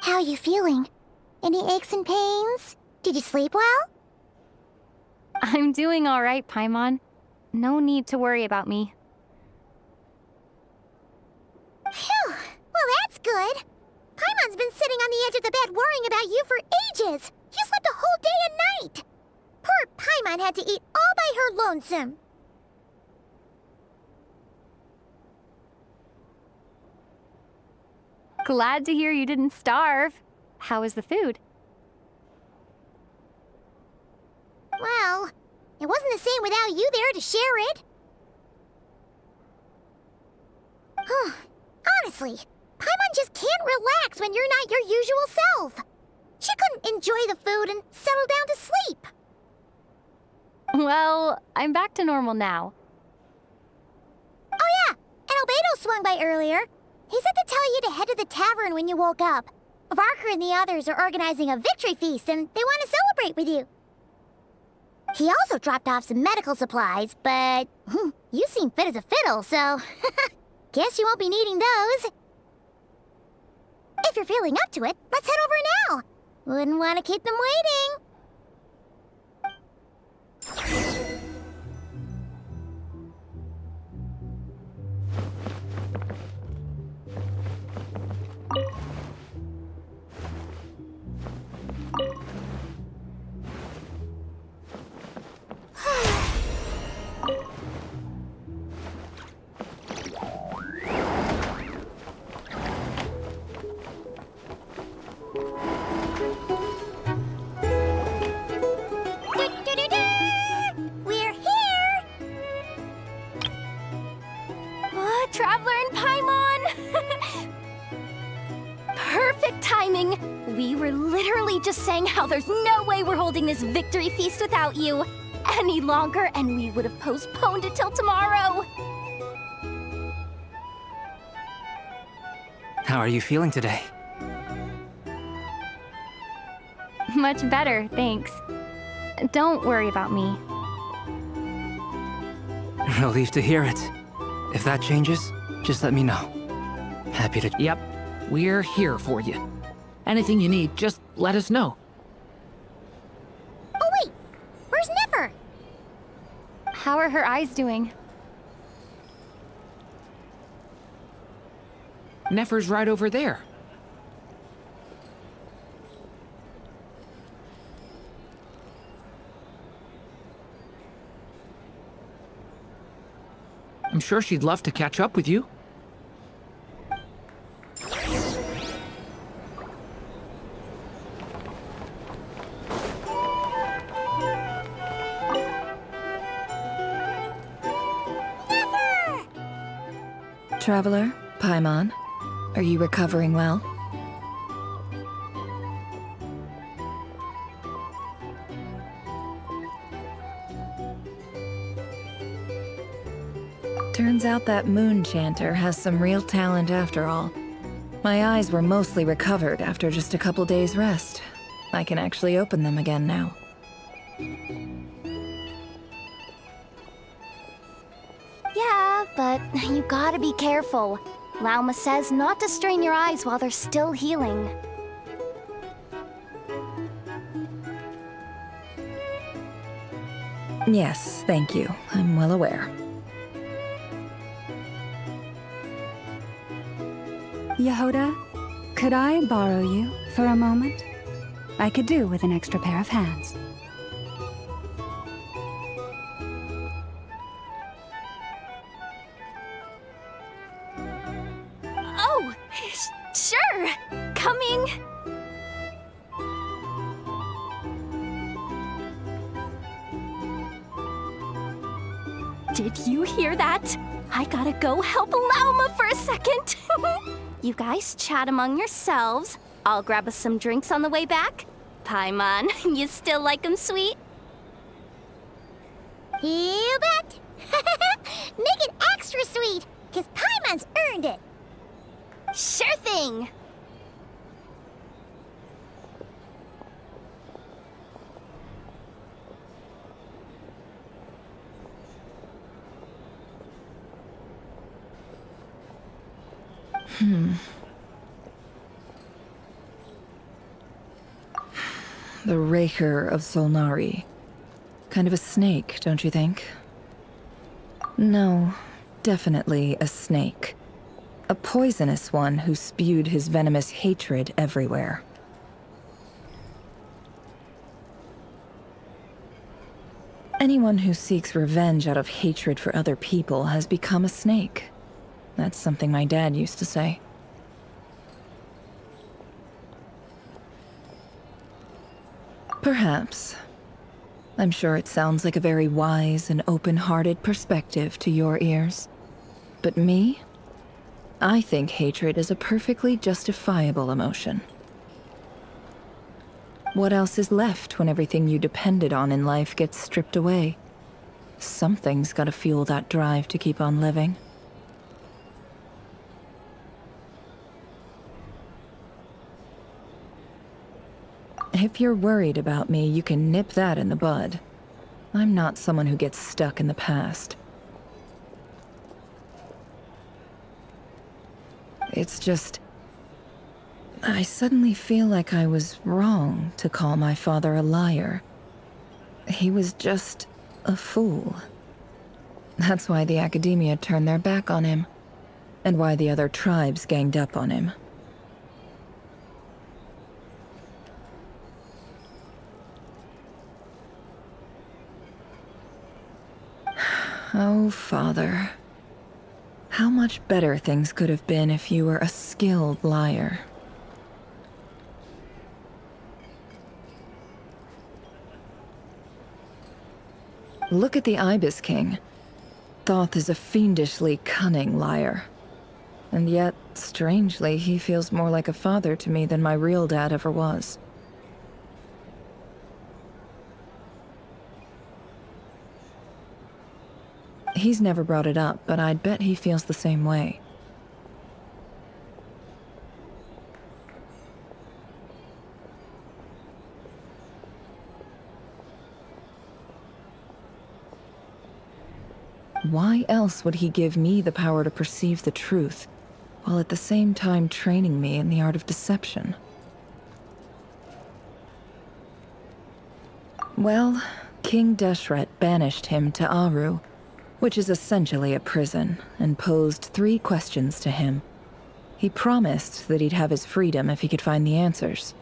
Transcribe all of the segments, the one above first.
How are you feeling? Any aches and pains? Did you sleep well? I'm doing all right, Paimon. No need to worry about me. Phew! Well, that's good. Paimon's been sitting on the edge of the bed worrying about you for ages. You slept a whole day and night. Poor Paimon had to eat all by her lonesome. Glad to hear you didn't starve. How was the food? Well, it wasn't the same without you there to share it. Honestly, Paimon just can't relax when you're not your usual self. She couldn't enjoy the food and settle down to sleep. Well, I'm back to normal now. Oh yeah, and Albedo swung by earlier. He said to tell you to head to the tavern when you woke up. Varker and the others are organizing a victory feast and they want to celebrate with you. He also dropped off some medical supplies, but you seem fit as a fiddle, so guess you won't be needing those. If you're feeling up to it, let's head over now. Wouldn't want to keep them waiting. We're here! Traveler and Paimon! Perfect timing! We were literally just saying how there's no way we're holding this victory feast without you any longer, and we would have postponed it till tomorrow. How are you feeling today? Much better, thanks. Don't worry about me. Relieved to hear it. If that changes, just let me know. Happy to... Yep, we're here for you. Anything you need, just let us know. Oh wait, where's Nipper? How are her eyes doing? Nefer's right over there. I'm sure she'd love to catch up with you. Traveler, Paimon, are you recovering well? Turns out that moon chanter has some real talent after all. My eyes were mostly recovered after just a couple days' rest. I can actually open them again now. Yeah, but you gotta be careful. Lauma says not to strain your eyes while they're still healing. Yes, thank you. I'm well aware. Yehoda, could I borrow you for a moment? I could do with an extra pair of hands. Oh, sure! Coming! Did you hear that? I gotta go help Lauma for a second. You guys chat among yourselves. I'll grab us some drinks on the way back. Paimon, you still like 'em sweet? You bet! Make it extra sweet, because Paimon's earned it. Sure thing! The Raker of Solnari. Kind of a snake, don't you think? No, definitely a snake. A poisonous one who spewed his venomous hatred everywhere. Anyone who seeks revenge out of hatred for other people has become a snake. That's something my dad used to say. Perhaps. I'm sure it sounds like a very wise and open-hearted perspective to your ears. But me? I think hatred is a perfectly justifiable emotion. What else is left when everything you depended on in life gets stripped away? Something's gotta fuel that drive to keep on living. If you're worried about me, you can nip that in the bud. I'm not someone who gets stuck in the past. It's just... I suddenly feel like I was wrong to call my father a liar. He was just a fool. That's why the Academia turned their back on him, and why the other tribes ganged up on him. Oh, Father. How much better things could have been if you were a skilled liar. Look at the Ibis King. Thoth is a fiendishly cunning liar. And yet, strangely, he feels more like a father to me than my real dad ever was. He's never brought it up, but I'd bet he feels the same way. Why else would he give me the power to perceive the truth, while at the same time training me in the art of deception? Well, King Deshret banished him to Aru, which is essentially a prison, and posed 3 questions to him. He promised that he'd have his freedom if he could find the answers.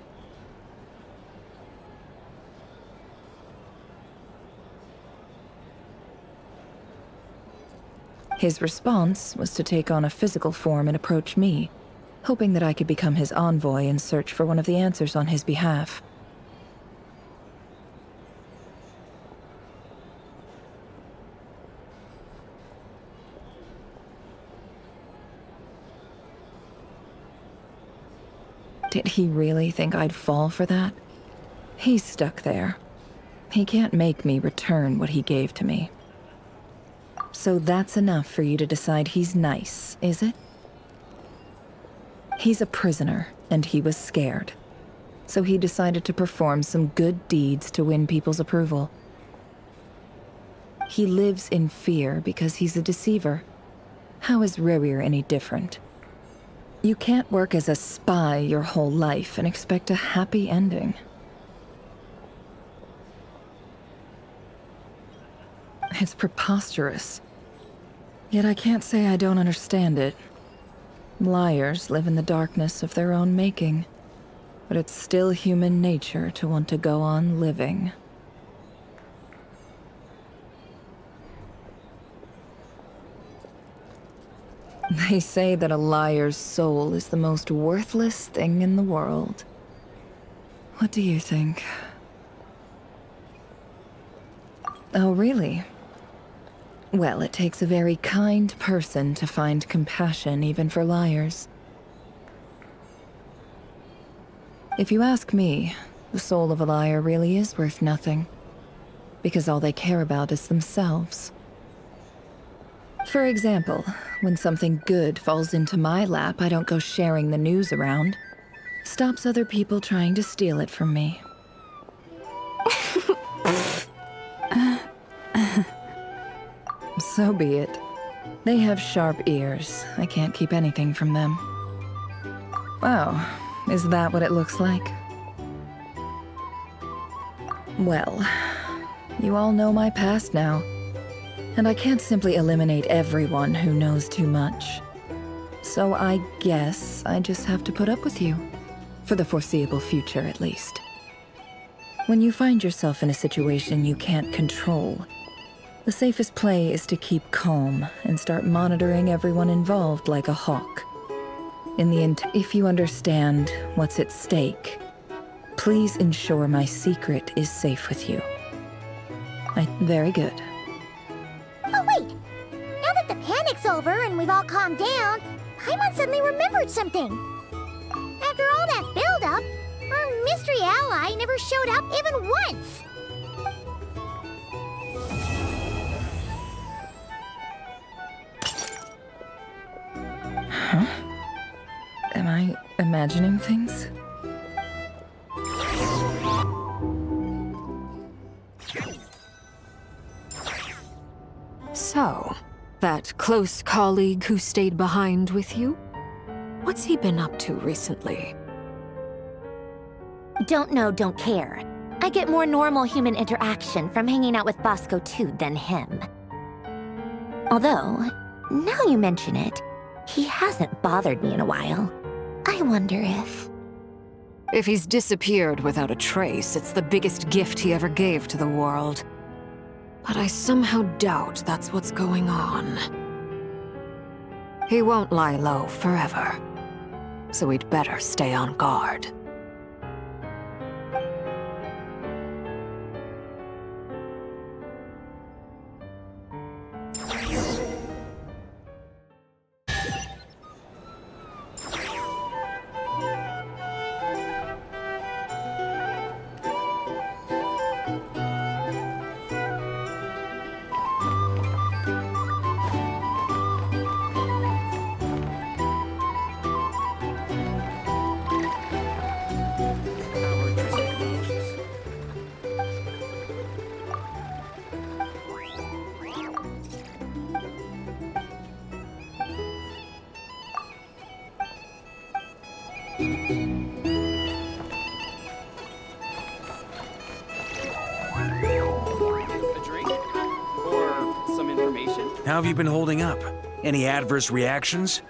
His response was to take on a physical form and approach me, hoping that I could become his envoy and search for one of the answers on his behalf. Did he really think I'd fall for that? He's stuck there. He can't make me return what he gave to me. So that's enough for you to decide he's nice, is it? He's a prisoner, and he was scared. So he decided to perform some good deeds to win people's approval. He lives in fear because he's a deceiver. How is Rerir any different? You can't work as a spy your whole life and expect a happy ending. It's preposterous. Yet I can't say I don't understand it. Liars live in the darkness of their own making, but it's still human nature to want to go on living. They say that a liar's soul is the most worthless thing in the world. What do you think? Oh, really? Well, it takes a very kind person to find compassion even for liars. If you ask me, the soul of a liar really is worth nothing, because all they care about is themselves. For example, when something good falls into my lap, I don't go sharing the news around. Stops other people trying to steal it from me. So be it. They have sharp ears. I can't keep anything from them. Wow, is that what it looks like? Well, you all know my past now, and I can't simply eliminate everyone who knows too much. So I guess I just have to put up with you. For the foreseeable future, at least. When you find yourself in a situation you can't control, the safest play is to keep calm and start monitoring everyone involved like a hawk. If you understand what's at stake, please ensure my secret is safe with you. Very good. Oh, wait! Now that the panic's over and we've all calmed down, Paimon suddenly remembered something. After all that build-up, our mystery ally never showed up even once. Huh? Am I imagining things? So, that close colleague who stayed behind with you? What's he been up to recently? Don't know, don't care. I get more normal human interaction from hanging out with Bosco too than him. Although, now you mention it, he hasn't bothered me in a while. I wonder if... If he's disappeared without a trace, it's the biggest gift he ever gave to the world. But I somehow doubt that's what's going on. He won't lie low forever, so we'd better stay on guard. How have you been holding up? Any adverse reactions?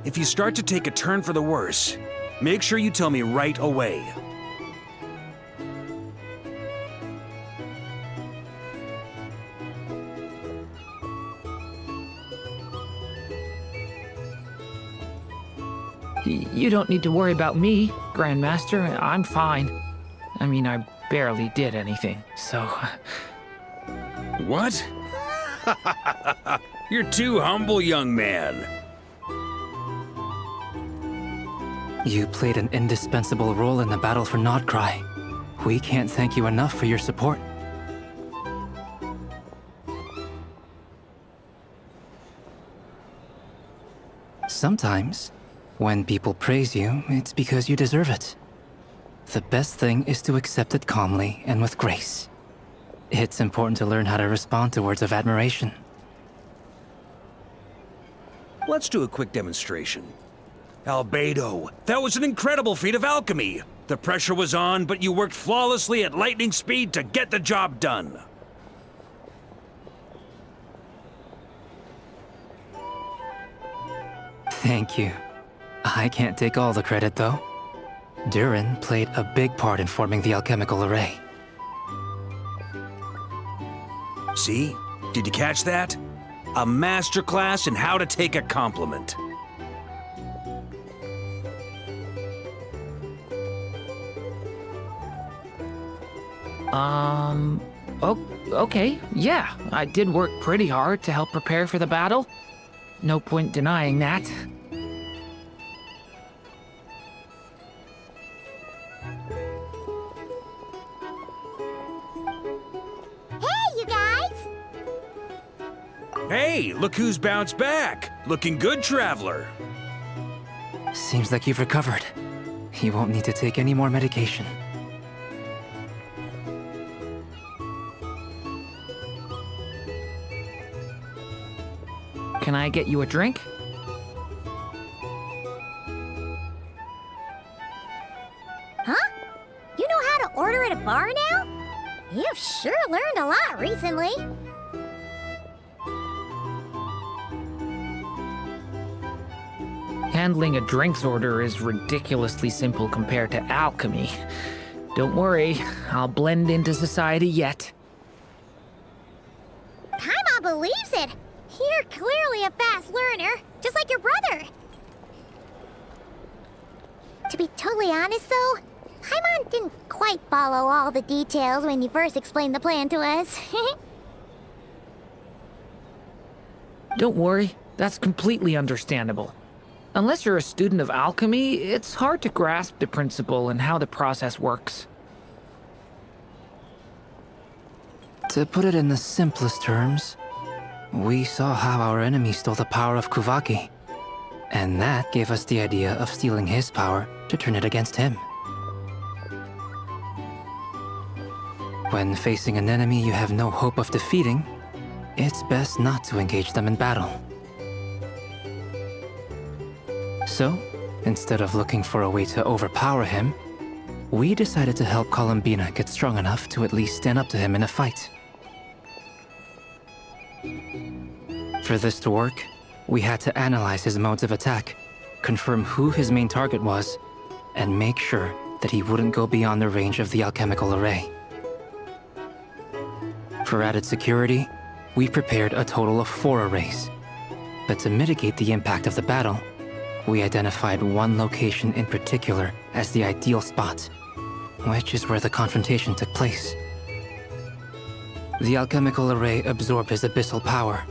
If you start to take a turn for the worse, make sure you tell me right away. You don't need to worry about me, Grandmaster. I'm fine. I mean, I barely did anything, so... What? You're too humble, young man. You played an indispensable role in the battle for Nod-Krai. We can't thank you enough for your support. Sometimes, when people praise you, it's because you deserve it. The best thing is to accept it calmly and with grace. It's important to learn how to respond to words of admiration. Let's do a quick demonstration. Albedo, that was an incredible feat of alchemy. The pressure was on, but you worked flawlessly at lightning speed to get the job done. Thank you. I can't take all the credit, though. Durin played a big part in forming the alchemical array. See? Did you catch that? A masterclass in how to take a compliment. Okay, yeah. I did work pretty hard to help prepare for the battle. No point denying that. Hey, look who's bounced back. Looking good, Traveler. Seems like you've recovered. You won't need to take any more medication. Can I get you a drink? Huh? You know how to order at a bar now? You've sure learned a lot recently. Handling a drinks order is ridiculously simple compared to alchemy. Don't worry, I'll blend into society yet. Paimon believes it. You're clearly a fast learner, just like your brother. To be totally honest, though, Paimon didn't quite follow all the details when you first explained the plan to us. Don't worry, that's completely understandable. Unless you're a student of alchemy, it's hard to grasp the principle and how the process works. To put it in the simplest terms, we saw how our enemy stole the power of Kuvaki, and that gave us the idea of stealing his power to turn it against him. When facing an enemy you have no hope of defeating, it's best not to engage them in battle. So, instead of looking for a way to overpower him, we decided to help Columbina get strong enough to at least stand up to him in a fight. For this to work, we had to analyze his modes of attack, confirm who his main target was, and make sure that he wouldn't go beyond the range of the alchemical array. For added security, we prepared a total of 4 arrays. But to mitigate the impact of the battle, we identified one location in particular as the ideal spot, which is where the confrontation took place. The alchemical array absorbed his abyssal power,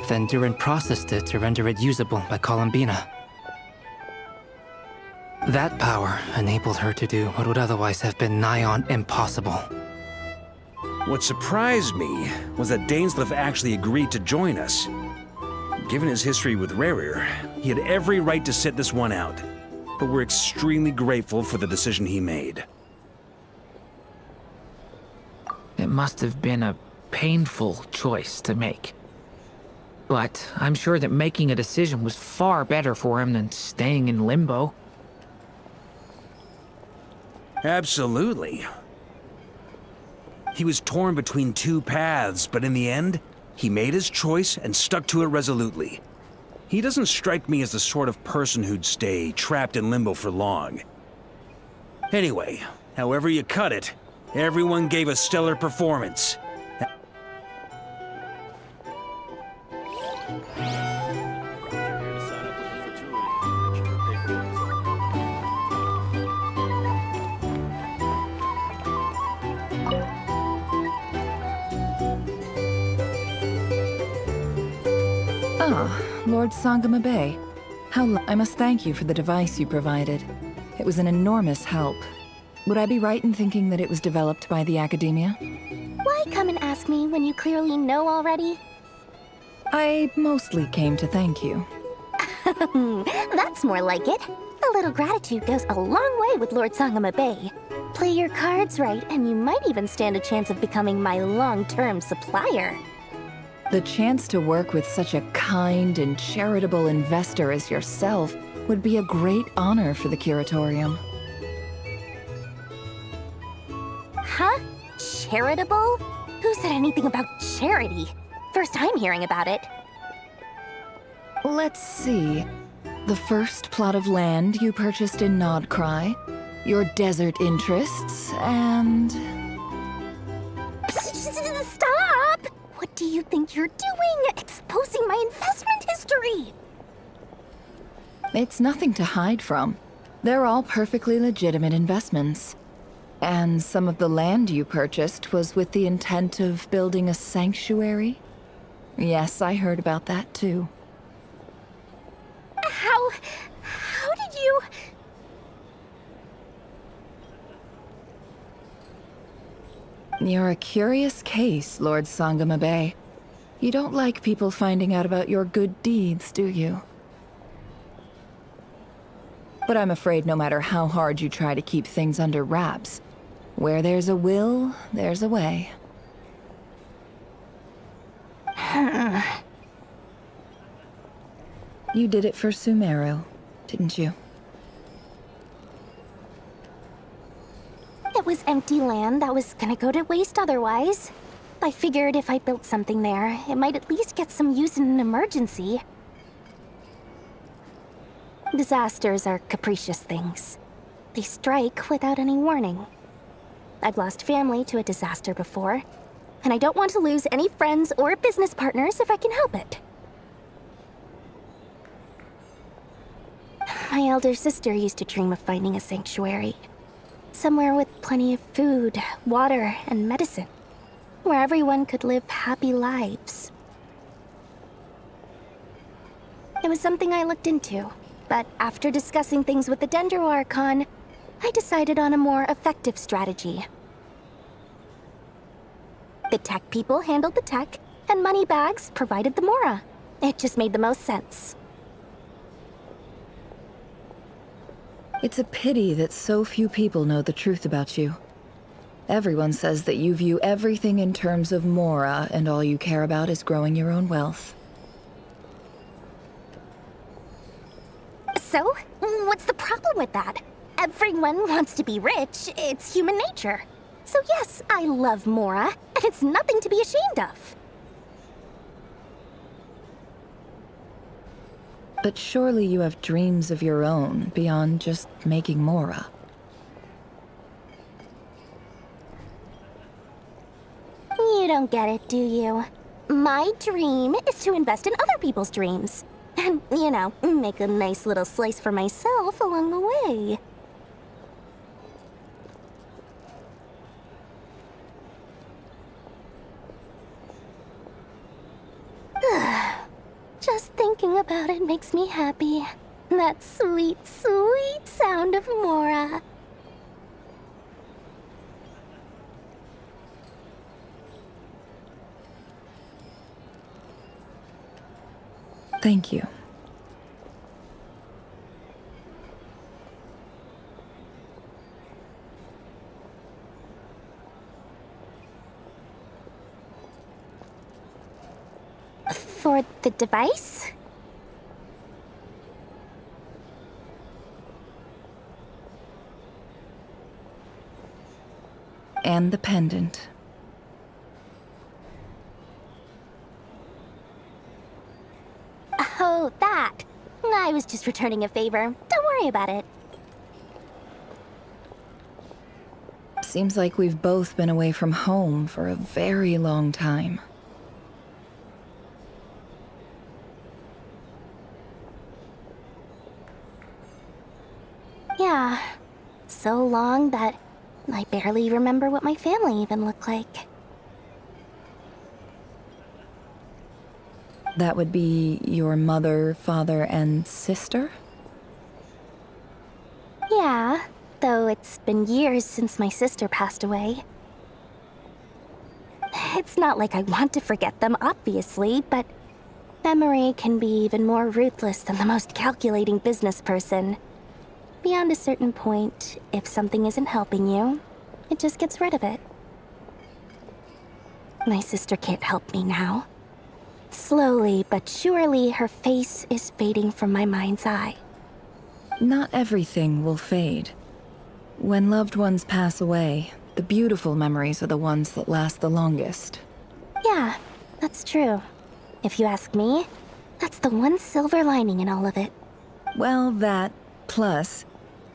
then Durin processed it to render it usable by Columbina. That power enabled her to do what would otherwise have been nigh on impossible. What surprised me was that Dainsleif actually agreed to join us. Given his history with Rerir, he had every right to sit this one out. But we're extremely grateful for the decision he made. It must have been a painful choice to make. But I'm sure that making a decision was far better for him than staying in limbo. Absolutely. He was torn between 2 paths, but in the end, he made his choice and stuck to it resolutely. He doesn't strike me as the sort of person who'd stay trapped in limbo for long. Anyway, however you cut it, everyone gave a stellar performance. Lord Sangama Bay. I must thank you for the device you provided. It was an enormous help. Would I be right in thinking that it was developed by the Academia? Why come and ask me when you clearly know already? I mostly came to thank you. That's more like it. A little gratitude goes a long way with Lord Sangama Bay. Play your cards right, and you might even stand a chance of becoming my long-term supplier. The chance to work with such a kind and charitable investor as yourself would be a great honor for the Curatorium. Huh? Charitable? Who said anything about charity? First time hearing about it. Let's see. The first plot of land you purchased in Nod-Krai, your desert interests, and... Stop! What do you think you're doing? Exposing my investment history! It's nothing to hide from. They're all perfectly legitimate investments. And some of the land you purchased was with the intent of building a sanctuary? Yes, I heard about that too. How did you... You're a curious case, Lord Sangama Bay. You don't like people finding out about your good deeds, do you? But I'm afraid no matter how hard you try to keep things under wraps, where there's a will, there's a way. You did it for Sumeru, didn't you? It was empty land that was gonna go to waste otherwise. I figured if I built something there, it might at least get some use in an emergency. Disasters are capricious things. They strike without any warning. I've lost family to a disaster before, and I don't want to lose any friends or business partners if I can help it. My elder sister used to dream of finding a sanctuary. Somewhere with plenty of food, water, and medicine. Where everyone could live happy lives. It was something I looked into, but after discussing things with the Dendro Archon, I decided on a more effective strategy. The tech people handled the tech, and Moneybags provided the Mora. It just made the most sense. It's a pity that so few people know the truth about you. Everyone says that you view everything in terms of Mora, and all you care about is growing your own wealth. So, what's the problem with that? Everyone wants to be rich. It's human nature. So yes, I love Mora, and it's nothing to be ashamed of. But surely you have dreams of your own beyond just making Mora. You don't get it, do you? My dream is to invest in other people's dreams. And, you know, make a nice little slice for myself along the way. Just thinking about it makes me happy. That sweet, sweet sound of Mora. Thank you. For the device? And the pendant. Oh, that. I was just returning a favor. Don't worry about it. Seems like we've both been away from home for a very long time. Yeah. So long that I barely remember what my family even looked like. That would be your mother, father, and sister? Yeah, though it's been years since my sister passed away. It's not like I want to forget them, obviously, but memory can be even more ruthless than the most calculating business person. Beyond a certain point, if something isn't helping you, it just gets rid of it. My sister can't help me now. Slowly but surely, her face is fading from my mind's eye. Not everything will fade. When loved ones pass away, the beautiful memories are the ones that last the longest. Yeah, that's true. If you ask me, that's the one silver lining in all of it. Well, that, plus,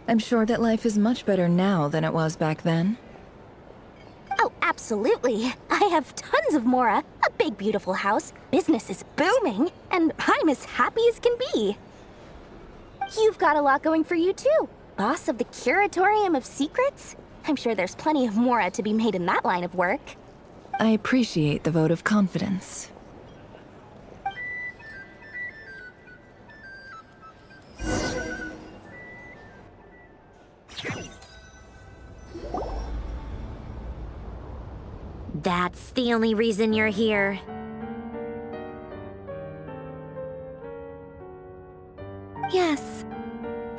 I'm sure that life is much better now than it was back then. Oh, absolutely. I have tons of Mora, a big beautiful house, business is booming, and I'm as happy as can be. You've got a lot going for you too. Boss of the Curatorium of Secrets? I'm sure there's plenty of Mora to be made in that line of work. I appreciate the vote of confidence. That's the only reason you're here. Yes,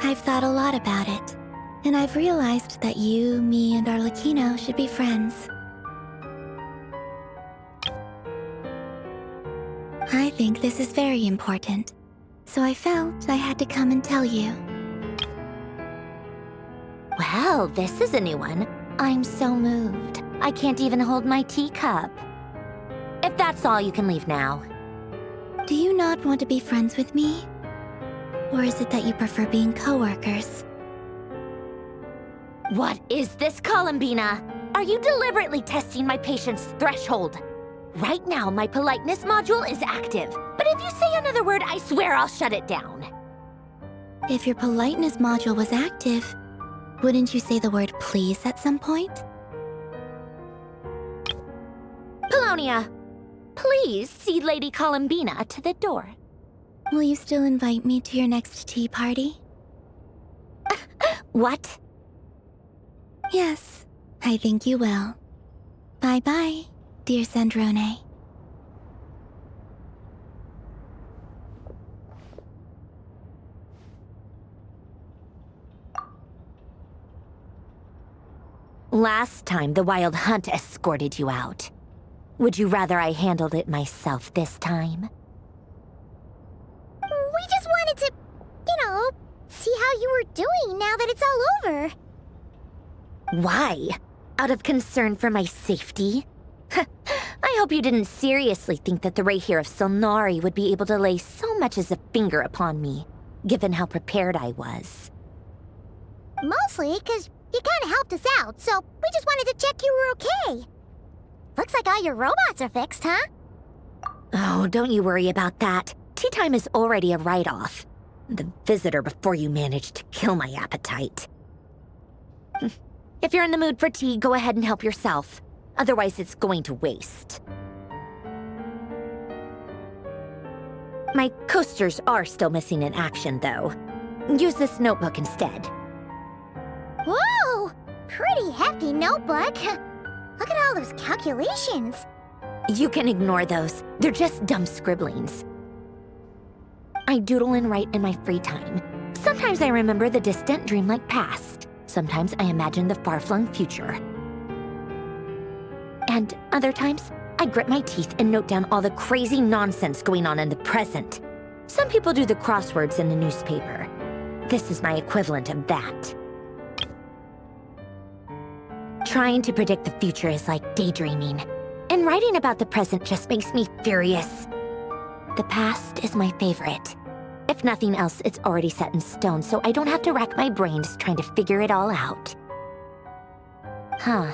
I've thought a lot about it. And I've realized that you, me, and Arlecchino should be friends. I think this is very important. So I felt I had to come and tell you. Well, this is a new one. I'm so moved. I can't even hold my teacup. If that's all, you can leave now. Do you not want to be friends with me? Or is it that you prefer being coworkers? What is this, Columbina? Are you deliberately testing my patience threshold? Right now, my politeness module is active. But if you say another word, I swear I'll shut it down. If your politeness module was active, wouldn't you say the word please at some point? Polonia, please see Lady Columbina to the door. Will you still invite me to your next tea party? What? Yes, I think you will. Bye-bye, dear Sandrone. Last time, the Wild Hunt escorted you out. Would you rather I handled it myself this time? We just wanted to, see how you were doing now that it's all over. Why? Out of concern for my safety? I hope you didn't seriously think that the Rayhir of Solnari would be able to lay so much as a finger upon me, given how prepared I was. Mostly because you kind of helped us out, so we just wanted to check you were okay. Looks like all your robots are fixed, huh? Oh, don't you worry about that. Tea time is already a write-off. The visitor before you managed to kill my appetite. If you're in the mood for tea, go ahead and help yourself. Otherwise, it's going to waste. My coasters are still missing in action, though. Use this notebook instead. Whoa! Pretty hefty notebook. Look at all those calculations. You can ignore those. They're just dumb scribblings. I doodle and write in my free time. Sometimes I remember the distant dreamlike past. Sometimes I imagine the far-flung future. And other times, I grit my teeth and note down all the crazy nonsense going on in the present. Some people do the crosswords in the newspaper. This is my equivalent of that. Trying to predict the future is like daydreaming, and writing about the present just makes me furious. The past is my favorite. If nothing else, it's already set in stone, so I don't have to rack my brains trying to figure it all out. Huh.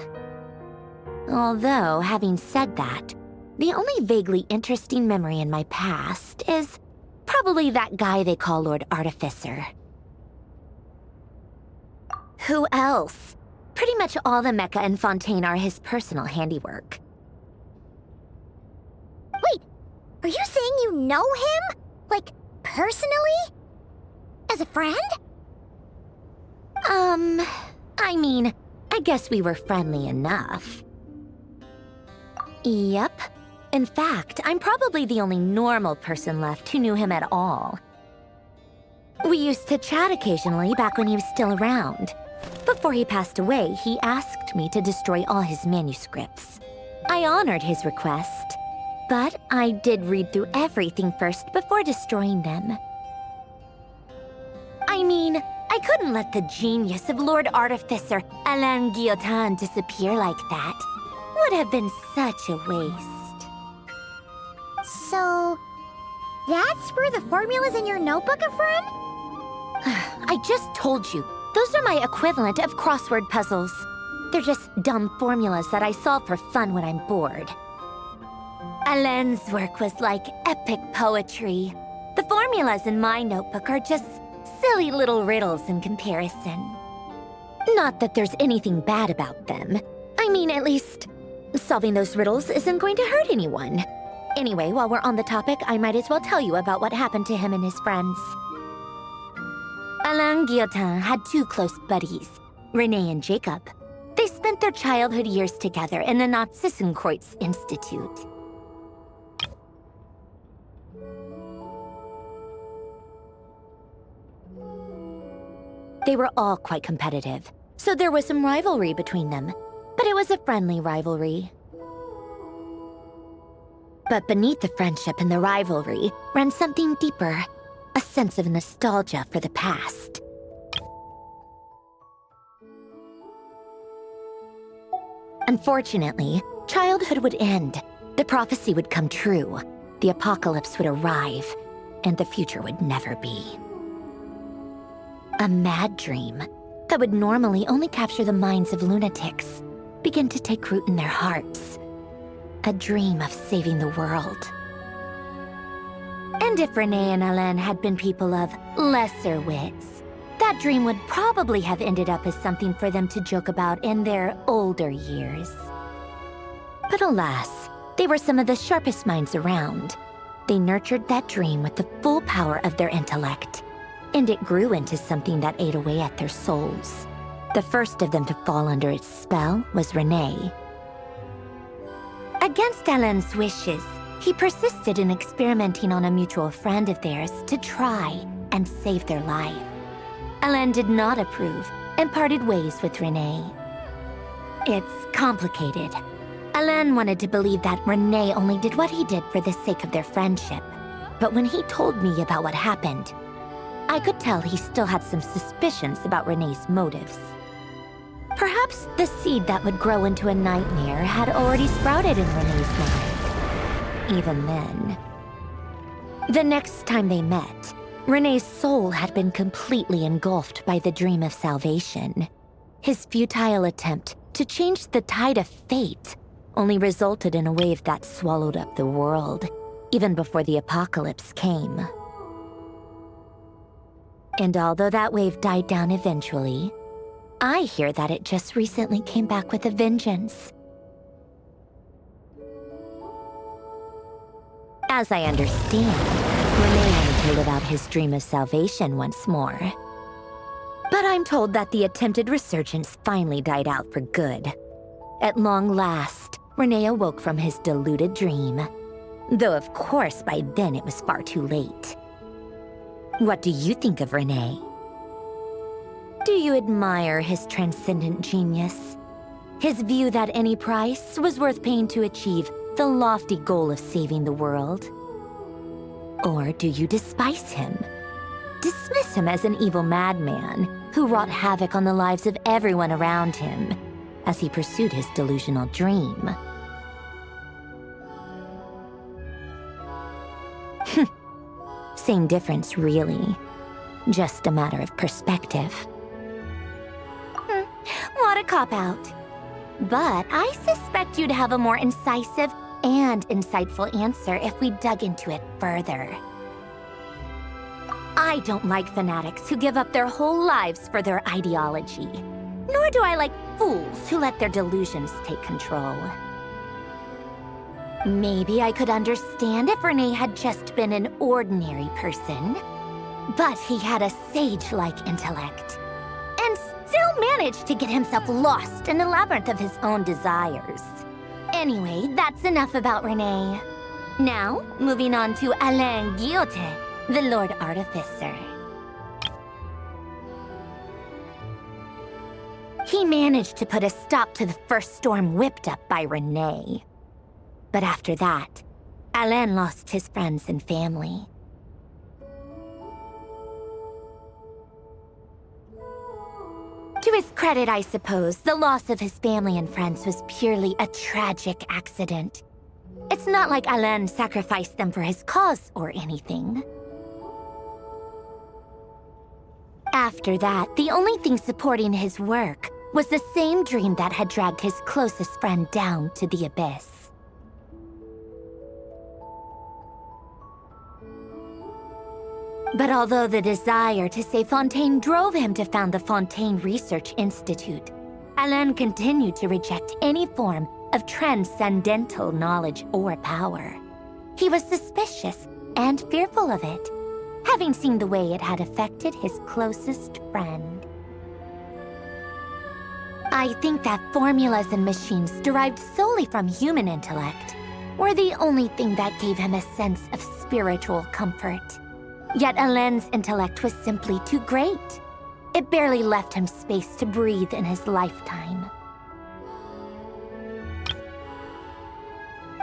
Although, having said that, the only vaguely interesting memory in my past is probably that guy they call Lord Artificer. Who else? Pretty much all the mecha and Fontaine are his personal handiwork. Wait, are you saying you know him? Like, personally? As a friend? I mean, I guess we were friendly enough. Yep. In fact, I'm probably the only normal person left who knew him at all. We used to chat occasionally back when he was still around. Before he passed away, he asked me to destroy all his manuscripts. I honored his request, but I did read through everything first before destroying them. I mean, I couldn't let the genius of Lord Artificer Alain Guillotin disappear like that. Would have been such a waste. So, that's where the formulas in your notebook are from? I just told you. Those are my equivalent of crossword puzzles. They're just dumb formulas that I solve for fun when I'm bored. Alain's work was like epic poetry. The formulas in my notebook are just silly little riddles in comparison. Not that there's anything bad about them. I mean, at least, solving those riddles isn't going to hurt anyone. Anyway, while we're on the topic, I might as well tell you about what happened to him and his friends. Alain Guillotin had two close buddies, Renee and Jacob. They spent their childhood years together in the Narzissenkreuz Institute. They were all quite competitive, so there was some rivalry between them, but it was a friendly rivalry. But beneath the friendship and the rivalry ran something deeper, a sense of nostalgia for the past. Unfortunately, childhood would end, the prophecy would come true, the apocalypse would arrive, and the future would never be. A mad dream that would normally only capture the minds of lunatics began to take root in their hearts. A dream of saving the world. And if Renee and Alain had been people of lesser wits, that dream would probably have ended up as something for them to joke about in their older years. But alas, they were some of the sharpest minds around. They nurtured that dream with the full power of their intellect, and it grew into something that ate away at their souls. The first of them to fall under its spell was Renee. Against Alain's wishes, he persisted in experimenting on a mutual friend of theirs to try and save their life. Alain did not approve and parted ways with Renee. It's complicated. Alain wanted to believe that Renee only did what he did for the sake of their friendship. But when he told me about what happened, I could tell he still had some suspicions about Renee's motives. Perhaps the seed that would grow into a nightmare had already sprouted in Renee's mind. Even then. The next time they met, Renee's soul had been completely engulfed by the dream of salvation. His futile attempt to change the tide of fate only resulted in a wave that swallowed up the world, even before the apocalypse came. And although that wave died down eventually, I hear that it just recently came back with a vengeance. As I understand, Renee wanted to live out his dream of salvation once more. But I'm told that the attempted resurgence finally died out for good. At long last, Renee awoke from his deluded dream. Though of course by then it was far too late. What do you think of Renee? Do you admire his transcendent genius? His view that any price was worth paying to achieve the lofty goal of saving the world? Or do you despise him? Dismiss him as an evil madman who wrought havoc on the lives of everyone around him as he pursued his delusional dream? Same difference, really. Just a matter of perspective. What a cop-out. But I suspect you'd have a more incisive and insightful answer if we dug into it further. I don't like fanatics who give up their whole lives for their ideology. Nor do I like fools who let their delusions take control. Maybe I could understand if Renee had just been an ordinary person. But he had a sage-like intellect. And still managed to get himself lost in the labyrinth of his own desires. Anyway, that's enough about Renee. Now, moving on to Alain Guillotin, the Lord Artificer. He managed to put a stop to the first storm whipped up by Renee. But after that, Alain lost his friends and family. To his credit, I suppose, the loss of his family and friends was purely a tragic accident. It's not like Alain sacrificed them for his cause or anything. After that, the only thing supporting his work was the same dream that had dragged his closest friend down to the abyss. But although the desire to save Fontaine drove him to found the Fontaine Research Institute, Alain continued to reject any form of transcendental knowledge or power. He was suspicious and fearful of it, having seen the way it had affected his closest friend. I think that formulas and machines derived solely from human intellect were the only thing that gave him a sense of spiritual comfort. Yet Alain's intellect was simply too great. It barely left him space to breathe in his lifetime.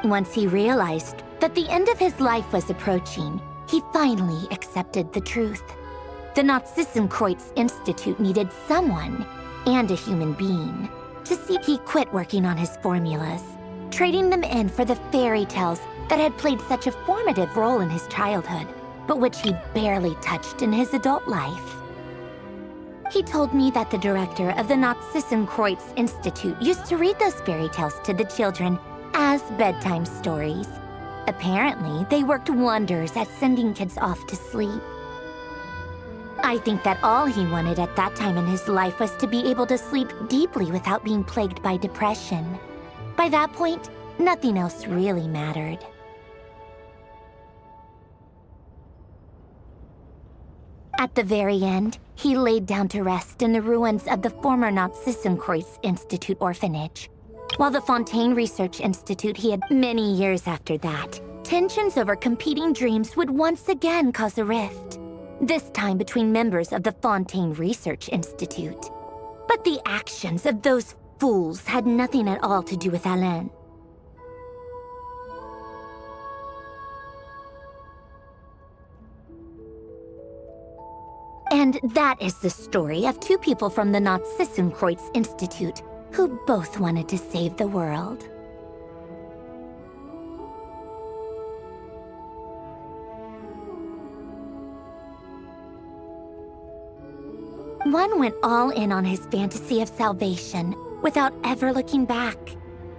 Once he realized that the end of his life was approaching, he finally accepted the truth. The Nazissenkreuz Institute needed someone, and a human being, to see he quit working on his formulas, trading them in for the fairy tales that had played such a formative role in his childhood, but which he barely touched in his adult life. He told me that the director of the Nod-Krai Institute used to read those fairy tales to the children as bedtime stories. Apparently, they worked wonders at sending kids off to sleep. I think that all he wanted at that time in his life was to be able to sleep deeply without being plagued by depression. By that point, nothing else really mattered. At the very end, he laid down to rest in the ruins of the former Nod-Krai Institute orphanage. While the Fontaine Research Institute he had many years after that, tensions over competing dreams would once again cause a rift. This time between members of the Fontaine Research Institute. But the actions of those fools had nothing at all to do with Alain. And that is the story of two people from the Nod-Krai Institute who both wanted to save the world. One went all in on his fantasy of salvation without ever looking back,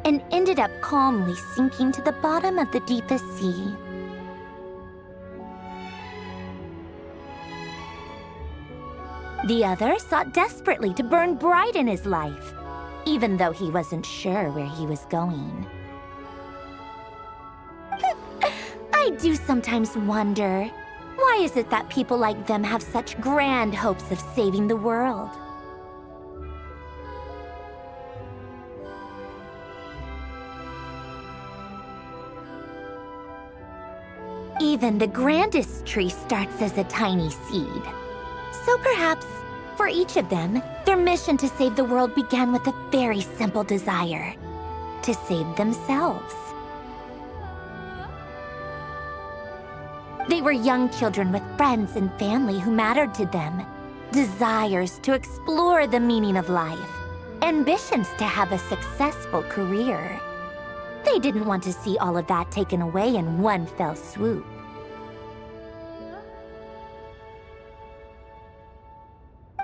and ended up calmly sinking to the bottom of the deepest sea. The other sought desperately to burn bright in his life, even though he wasn't sure where he was going. I do sometimes wonder, why is it that people like them have such grand hopes of saving the world? Even the grandest tree starts as a tiny seed. So perhaps, for each of them, their mission to save the world began with a very simple desire: to save themselves. They were young children with friends and family who mattered to them, desires to explore the meaning of life, ambitions to have a successful career. They didn't want to see all of that taken away in one fell swoop.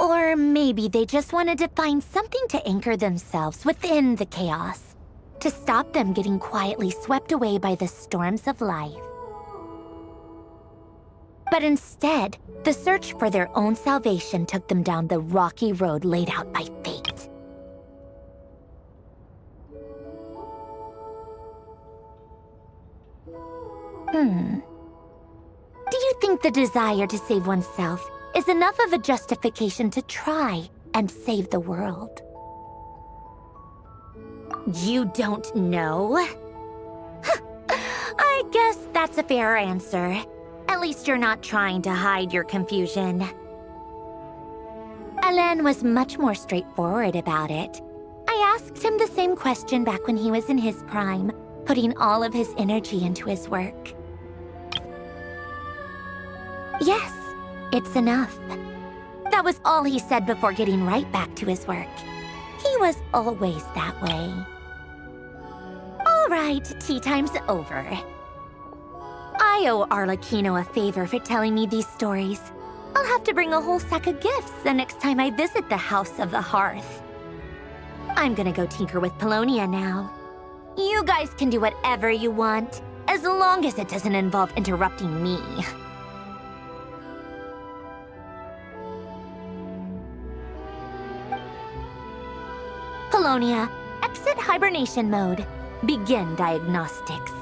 Or maybe they just wanted to find something to anchor themselves within the chaos, to stop them getting quietly swept away by the storms of life. But instead, the search for their own salvation took them down the rocky road laid out by fate. Do you think the desire to save oneself is enough of a justification to try and save the world? You don't know? I guess that's a fair answer. At least you're not trying to hide your confusion. Alain was much more straightforward about it. I asked him the same question back when he was in his prime, putting all of his energy into his work. Yes, it's enough. That was all he said before getting right back to his work. He was always that way. All right, tea time's over. I owe Arlecchino a favor for telling me these stories. I'll have to bring a whole sack of gifts the next time I visit the House of the Hearth. I'm gonna go tinker with Polonia now. You guys can do whatever you want, as long as it doesn't involve interrupting me. Polonia, exit hibernation mode. Begin diagnostics.